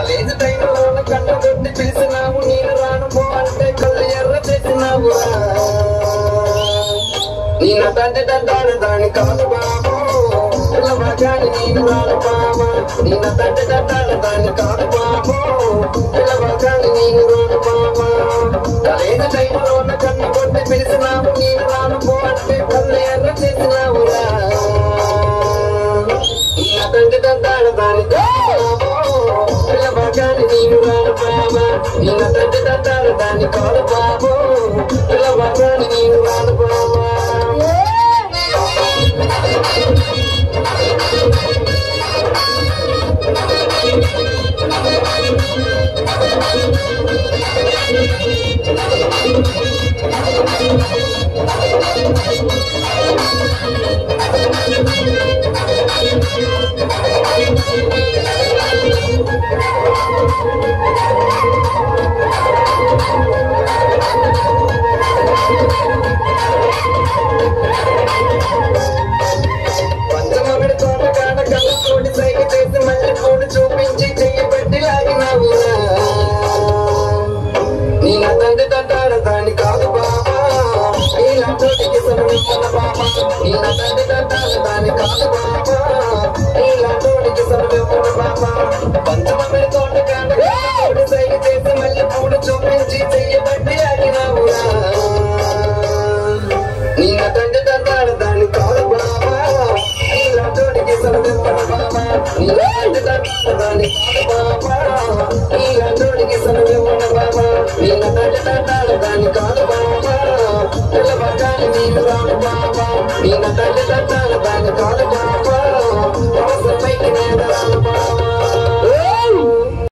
కలేజీ టైంలో కన్ను కొట్టి పిలిచినావు నేను రాను పో అంటే కళ్ళు ఎర్ర చేసినావురా నేను తండ్రి తంటాడు దాని కాదు బాబు పిల్లవాగాని నేను రాను బాబా నేను తండ్రి తంటాడు దాని కాదు బాబు పిల్లవాగాని నేను రాను బాబా కలేజీ టైంలో కన్ను కొట్టి పిలిచినావు నేను రాను పో అంటే కళ్ళు ఎర్ర చేసినావురా నేను తండ్రి తంటాడు దాని కాదు బాబు పిల్లవాగాని నేను రాను బాబా నేను తండ్రి తంటాడు దాని కాదు బాబు పిల్లవాగాని నేను రాను బాబా పంచమమిడి తోట కాడ కళ్ళతోటి సైగ చేసి మళ్ళీ ఫోన్ చూపించి చెయ్యి పెట్టి లాగినావురా నేను తండ్రి తంటాడు దాని కాదు బాబా ఇలాంటోటికి సరవిమ్మల బాబా నేను తండ్రి తంటాడు దాని కాదు బాబా ఇలాంటోటికి సరవిమ్మల బాబా పంచమమిడి తోట కాడ కళ్ళతోటి సైగ చేసి మళ్ళీ ఫోన్ చూపించి చెయ్యి పెట్టి లాగినావురా నేను తండ్రి తంటాడు దాని కాదు బాబా ఇలాంటోటికి సరవిమ్మల బాబా ఇలాంటి తంటాడు దాని కాదు బాబా ఇలాంటోటికి సరవిమ్మల బాబా నేను తండ్రి తంటాడు దాని కాదు బాబా పిల్లవాగాని నేను రాను బాబా నేను తండ్రి తంటాడు దాని కాదు బాబా పైకి నేను రాను బాబా